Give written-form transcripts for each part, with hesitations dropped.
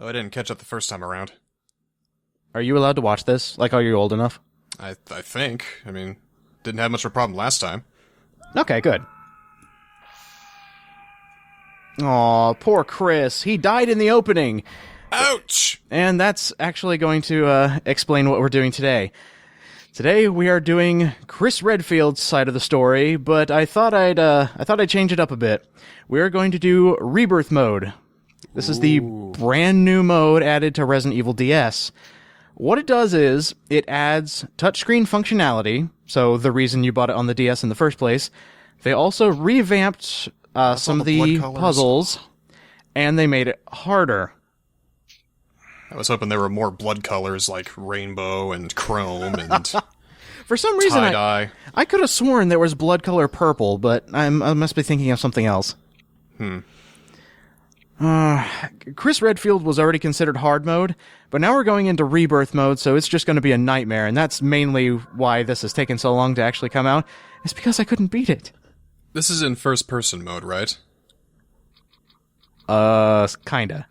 Oh, I didn't catch up the first time around. Are you allowed to watch this? Like, are you old enough? I think. I mean, didn't have much of a problem last time. Okay, good. Aw, poor Chris. He died in the opening. Ouch! And that's actually going to explain what we're doing today. Today we are doing Chris Redfield's side of the story, but I thought I'd change it up a bit. We're going to do Rebirth mode. This is the brand new mode added to Resident Evil DS. What it does is it adds touchscreen functionality, so the reason you bought it on the DS in the first place. They also revamped some of the puzzles, and they made it harder. I was hoping there were more blood colors like rainbow and chrome and For some reason, tie-dye. I could have sworn there was blood color purple, but I must be thinking of something else. Chris Redfield was already considered hard mode, but now we're going into Rebirth mode, so it's just going to be a nightmare, and that's mainly why this has taken so long to actually come out. It's because I couldn't beat it. This is in first-person mode, right? Kinda.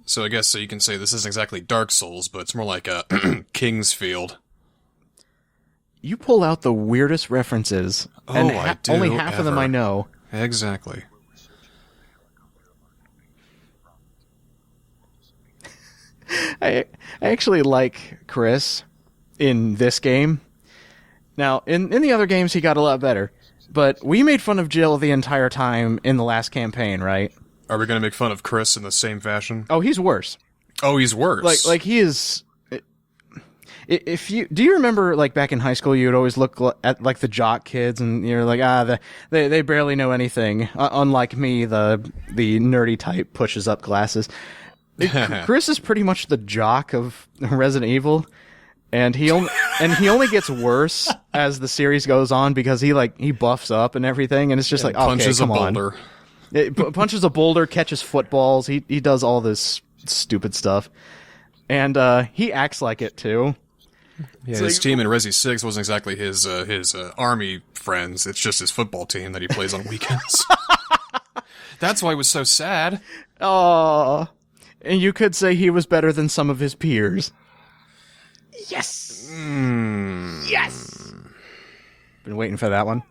So I guess you can say this isn't exactly Dark Souls, but it's more like a King's Field. You pull out the weirdest references, and I do only half of them I know. Exactly. I actually like Chris in this game. Now, in the other games, he got a lot better. But we made fun of Jill the entire time in the last campaign, right? Are we going to make fun of Chris in the same fashion? Oh, he's worse. Oh, he's worse. Like he is. Do you remember, like, back in high school, you would always look at, like, the jock kids, and you're like, they barely know anything. Unlike me, the nerdy type pushes up glasses. Chris is pretty much the jock of Resident Evil, and he only gets worse as the series goes on because he buffs up and everything, and it's just punches okay, come a on. boulder. Punches a boulder, catches footballs. He does all this stupid stuff, and he acts like it too. Yeah, his team in Resi 6 wasn't exactly his army friends. It's just his football team that he plays on weekends. That's why he was so sad. Oh, and you could say he was better than some of his peers. Yes! Yes! Been waiting for that one.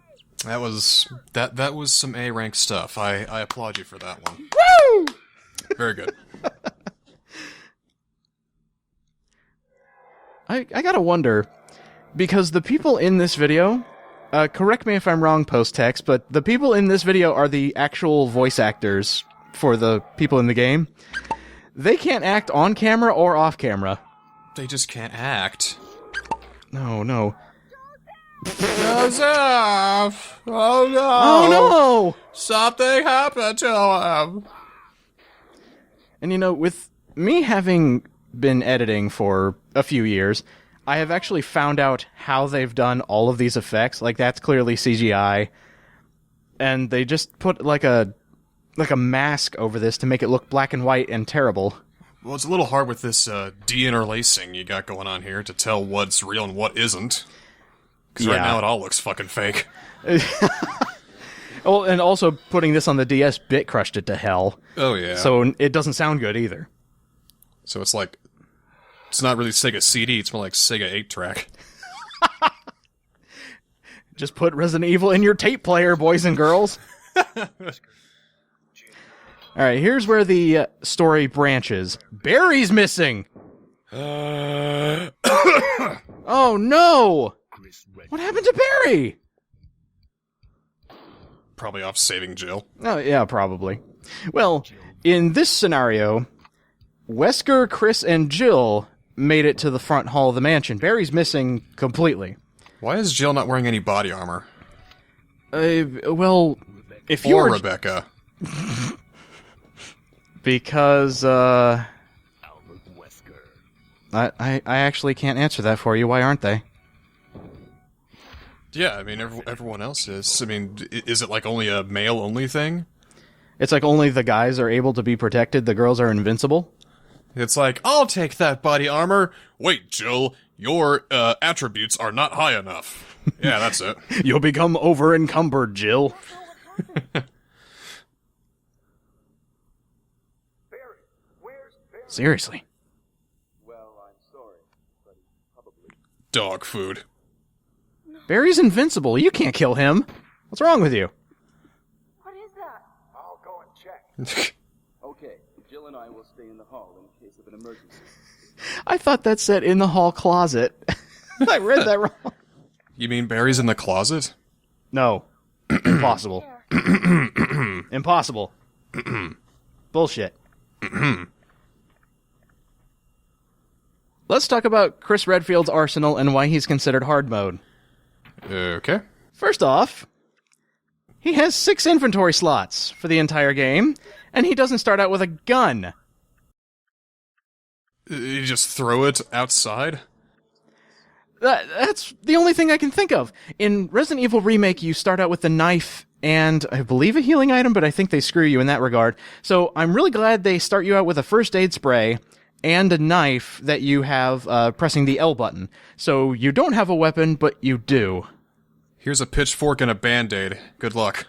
That was some A-rank stuff. I applaud you for that one. Woo! Very good. I gotta wonder, because the people in this video, correct me if I'm wrong post-text, but the people in this video are the actual voice actors for the people in the game. They can't act on camera or off camera. They just can't act. No. Joseph! Oh no! Oh no! Something happened to him! And with me having been editing for a few years, I have actually found out how they've done all of these effects. Like, that's clearly CGI. And they just put like a mask over this to make it look black and white and terrible. Well, it's a little hard with this de-interlacing you got going on here to tell what's real and what isn't. Because right now it all looks fucking fake. Oh, and also putting this on the DS bit crushed it to hell. Oh, yeah. So it doesn't sound good either. So it's like, it's not really Sega CD, it's more like Sega 8-track. Just put Resident Evil in your tape player, boys and girls. Alright, here's where the story branches. Barry's missing! Oh no! What happened to Barry? Probably off saving Jill. Oh, yeah, probably. Well, in this scenario, Wesker, Chris, and Jill made it to the front hall of the mansion. Barry's missing completely. Why is Jill not wearing any body armor? Well, if you're... Or Rebecca. Because, I actually can't answer that for you. Why aren't they? Yeah, I mean, everyone else is. I mean, is it like only a male-only thing? It's like only the guys are able to be protected, the girls are invincible? It's like, I'll take that body armor. Wait, Jill, your attributes are not high enough. Yeah, that's it. You'll become over-encumbered, Jill. Seriously. Well, I'm sorry, but he probably... Dog food. Barry's invincible. You can't kill him. What's wrong with you? What is that? I'll go and check. Okay, Jill and I will stay in the hall in case of an emergency. I thought that said in the hall closet. I read that wrong. You mean Barry's in the closet? No. Impossible. Impossible. Bullshit. Let's talk about Chris Redfield's arsenal and why he's considered hard mode. Okay. First off, he has 6 inventory slots for the entire game, and he doesn't start out with a gun. You just throw it outside? That's the only thing I can think of. In Resident Evil Remake, you start out with the knife and, I believe, a healing item, but I think they screw you in that regard. So I'm really glad they start you out with a first aid spray and a knife that you have pressing the L button. So you don't have a weapon, but you do. Here's a pitchfork and a band-aid. Good luck.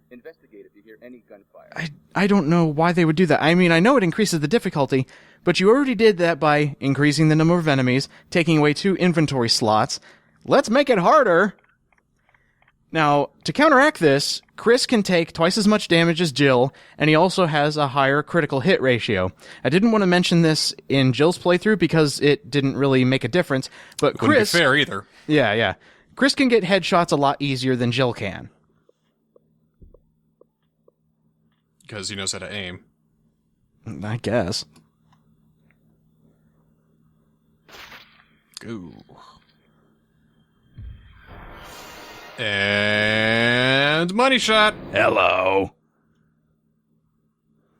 Investigate if you hear any gunfire. I don't know why they would do that. I mean, I know it increases the difficulty, but you already did that by increasing the number of enemies, taking away 2 inventory slots. Let's make it harder! Now, to counteract this, Chris can take twice as much damage as Jill, and he also has a higher critical hit ratio. I didn't want to mention this in Jill's playthrough because it didn't really make a difference, but Wouldn't Chris... be fair either. Yeah. Chris can get headshots a lot easier than Jill can. Because he knows how to aim. I guess. Ooh. And money shot. Hello.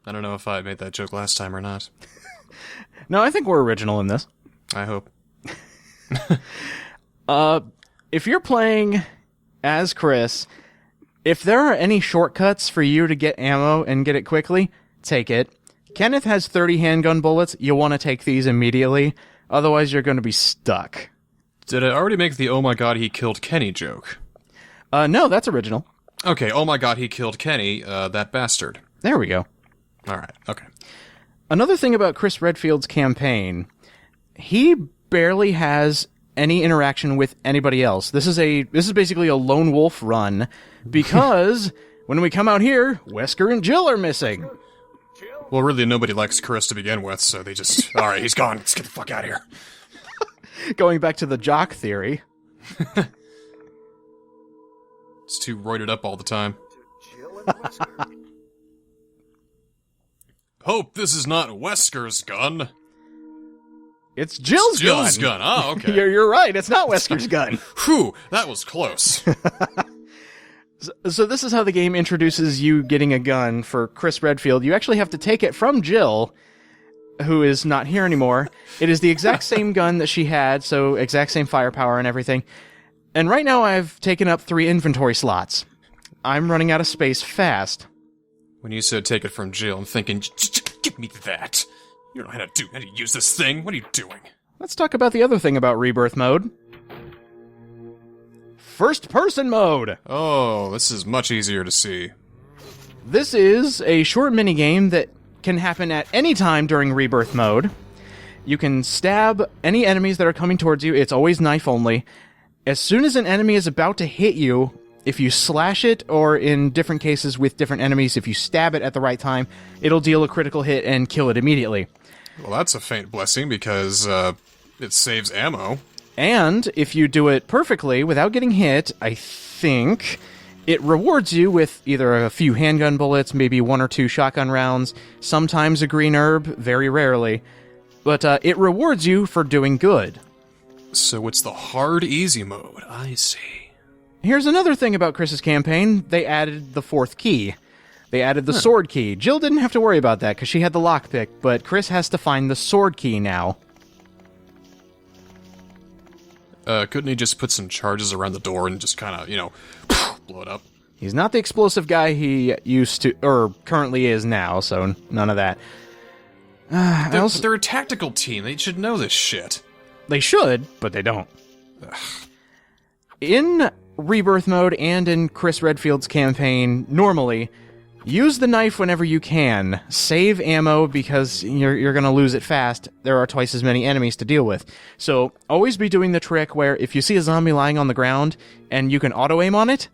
I don't know if I made that joke last time or not. No, I think we're original in this. I hope. If you're playing as Chris, if there are any shortcuts for you to get ammo and get it quickly, take it. Kenneth has 30 handgun bullets. You want to take these immediately. Otherwise, you're going to be stuck. Did I already make the oh my god he killed Kenny joke? No, that's original. Okay, oh my god he killed Kenny, that bastard. There we go. Alright, okay. Another thing about Chris Redfield's campaign, he barely has any interaction with anybody else. This is basically a lone wolf run, because when we come out here, Wesker and Jill are missing. Well, really, nobody likes Chris to begin with, so they just... Alright, he's gone. Let's get the fuck out of here. Going back to the jock theory. It's too roided up all the time. Hope this is not Wesker's gun. It's Jill's gun. Oh, okay. You're right. It's not Wesker's gun. Whew, that was close. So this is how the game introduces you getting a gun for Chris Redfield. You actually have to take it from Jill, who is not here anymore. It is the exact same gun that she had, so exact same firepower and everything. And right now I've taken up 3 inventory slots. I'm running out of space fast. When you said take it from Jill, I'm thinking, give me that. You don't know how to use this thing. What are you doing? Let's talk about the other thing about Rebirth mode. First-person mode! Oh, this is much easier to see. This is a short minigame that can happen at any time during Rebirth mode. You can stab any enemies that are coming towards you. It's always knife only. As soon as an enemy is about to hit you, if you slash it, or in different cases with different enemies, if you stab it at the right time, it'll deal a critical hit and kill it immediately. Well, that's a faint blessing, because, it saves ammo. And if you do it perfectly, without getting hit, I think it rewards you with either a few handgun bullets, maybe 1 or 2 shotgun rounds, sometimes a green herb, very rarely. But it rewards you for doing good. So it's the hard easy mode. I see. Here's another thing about Chris's campaign. They added the 4th key. They added the sword key. Jill didn't have to worry about that because she had the lockpick, but Chris has to find the sword key now. Couldn't he just put some charges around the door and just kind of, blow it up? He's not the explosive guy he used to, or currently is now, so none of that. They're a tactical team. They should know this shit. They should, but they don't. In Rebirth mode and in Chris Redfield's campaign, normally, Use the knife whenever you can. Save ammo because you're going to lose it fast. There are twice as many enemies to deal with. So always be doing the trick where if you see a zombie lying on the ground and you can auto-aim on it,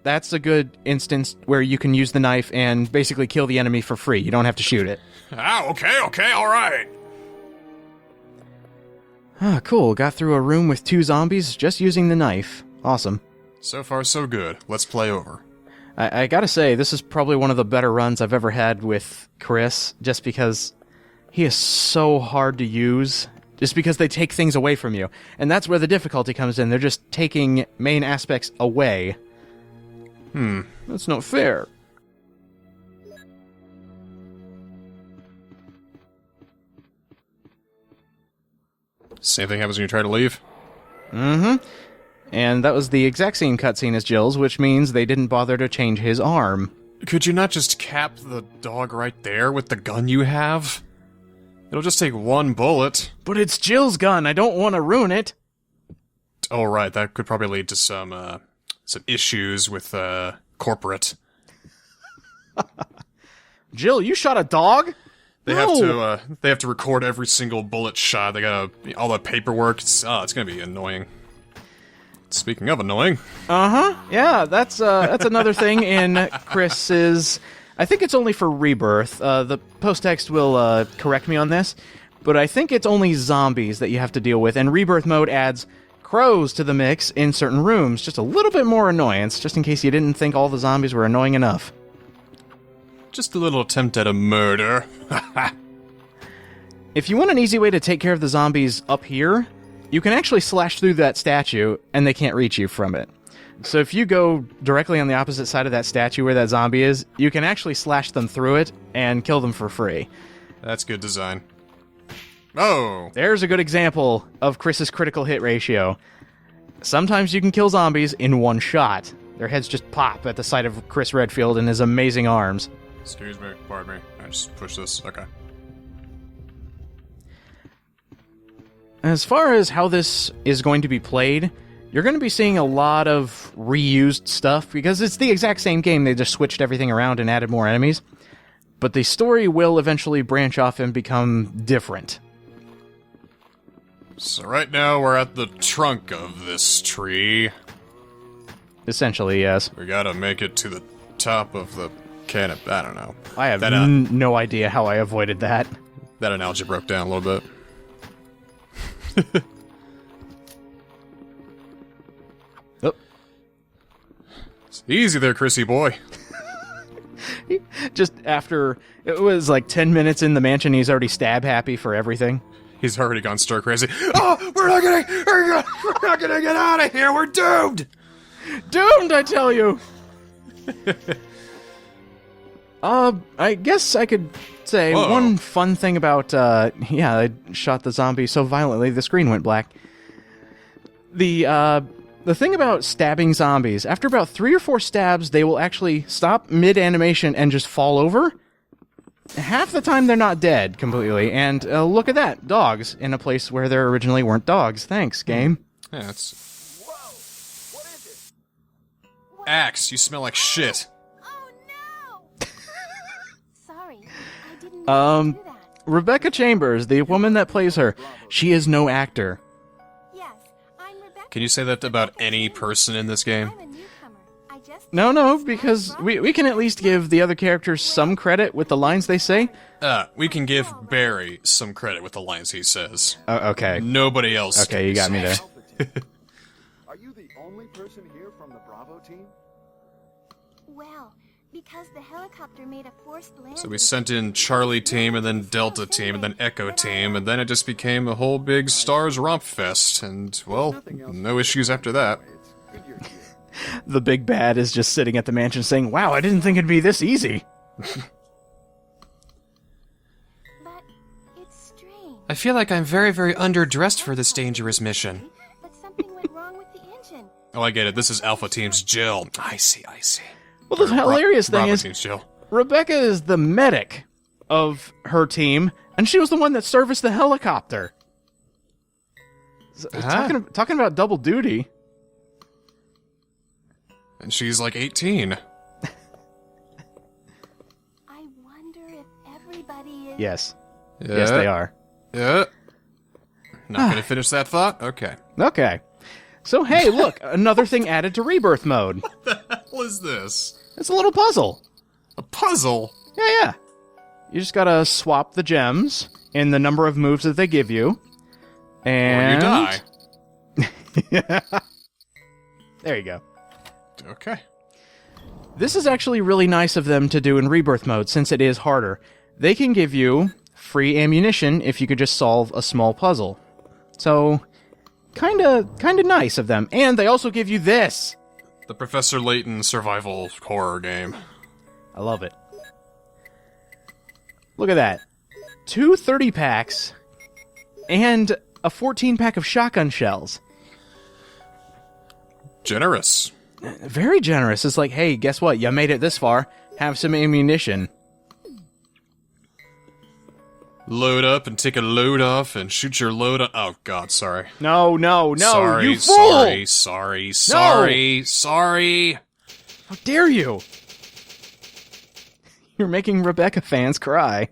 that's a good instance where you can use the knife and basically kill the enemy for free. You don't have to shoot it. Ah, okay, all right. Ah, cool. Got through a room with 2 zombies just using the knife. Awesome. So far, so good. Let's play over. I gotta say, this is probably one of the better runs I've ever had with Chris, just because he is so hard to use, just because they take things away from you. And that's where the difficulty comes in. They're just taking main aspects away. That's not fair. Same thing happens when you try to leave? Mm-hmm. And that was the exact same cutscene as Jill's, which means they didn't bother to change his arm. Could you not just cap the dog right there with the gun you have? It'll just take 1 bullet. But it's Jill's gun. I don't want to ruin it. Oh, right. That could probably lead to some issues with, corporate. Jill, you shot a dog? They have to record every single bullet shot. They gotta, all the paperwork. It's gonna be annoying. Speaking of annoying. Yeah, that's another thing in Chris's... I think it's only for Rebirth. The post-text will correct me on this, but I think it's only zombies that you have to deal with, and Rebirth mode adds crows to the mix in certain rooms. Just a little bit more annoyance, just in case you didn't think all the zombies were annoying enough. Just a little attempt at a murder. If you want an easy way to take care of the zombies up here, you can actually slash through that statue, and they can't reach you from it. So if you go directly on the opposite side of that statue where that zombie is, you can actually slash them through it and kill them for free. That's good design. Oh! There's a good example of Chris's critical hit ratio. Sometimes you can kill zombies in 1 shot. Their heads just pop at the sight of Chris Redfield and his amazing arms. Excuse me, pardon me. I just push this. Okay. As far as how this is going to be played, you're going to be seeing a lot of reused stuff, because it's the exact same game, they just switched everything around and added more enemies. But the story will eventually branch off and become different. So right now we're at the trunk of this tree. Essentially, yes. We gotta make it to the top of the canopy. I don't know. I have no idea how I avoided that. That analogy broke down a little bit. Oh. It's easy there, Chrissy boy. Just after, it was like 10 minutes in the mansion, he's already stab happy for everything. He's already gone stir crazy. Oh, we're not gonna get out of here. We're doomed. Doomed, I tell you. I guess I could say one fun thing about, I shot the zombie so violently the screen went black. The thing about stabbing zombies, after about 3 or 4 stabs, they will actually stop mid-animation and just fall over. Half the time they're not dead completely, and look at that, dogs in a place where there originally weren't dogs. Thanks, game. Yeah, that's... Whoa! What is it? Axe, you smell like shit. Oh no! Sorry, I didn't mean to do that. Rebecca Chambers, the woman that plays her, she is no actor. Yes, I'm Rebecca. Can you say that about any person in this game? I'm a newcomer. I just No, because we can at least give the other characters some credit with the lines they say. We can give Barry some credit with the lines he says. Okay. Nobody else. Okay, you got me there. Are you the only person here from the Bravo team? Well, because the helicopter made a forced landing. So we sent in Charlie team, and then Delta team, and then Echo team, and then it just became a whole big Stars romp fest, and, well, no issues after that. It's good you're here. The big bad is just sitting at the mansion saying, "Wow, I didn't think it'd be this easy." But it's strange. I feel like I'm very, very underdressed for this dangerous mission. But something went wrong with the engine. Oh, I get it. This is Alpha Team's Jill. I see. Well, the hilarious thing Bravo is, Team's Jill. Rebecca is the medic of her team, and she was the one that serviced the helicopter. Talking about double duty. And she's like 18. I wonder if everybody is... Yes. Yeah. Yes, they are. Yeah. Not gonna finish that thought? Okay. Okay. So, hey, look, another thing added to Rebirth mode. What is this? It's a little puzzle. A puzzle? Yeah. You just gotta swap the gems in the number of moves that they give you. And... Or you die. There you go. Okay. This is actually really nice of them to do in Rebirth mode, since it is harder. They can give you free ammunition if you could just solve a small puzzle. So, kinda nice of them. And they also give you this! The Professor Layton survival horror game. I love it. Look at that. 2 30-packs and a 14-pack of shotgun shells. Generous. Very generous. It's like, hey, guess what? You made it this far. Have some ammunition. Load up and take a load off and shoot your load on. Oh, God, sorry. No, Sorry, you fool! sorry. How dare you? You're making Rebecca fans cry.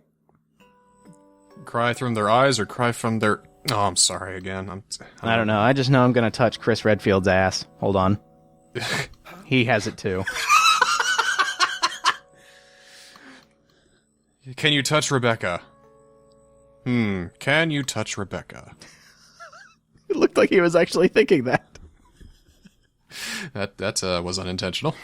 Cry from their eyes or cry from their... Oh, I'm sorry again. I don't know. I just know I'm going to touch Chris Redfield's ass. Hold on. He has it too. Can you touch Rebecca? Can you touch Rebecca? It looked like he was actually thinking that. That was unintentional.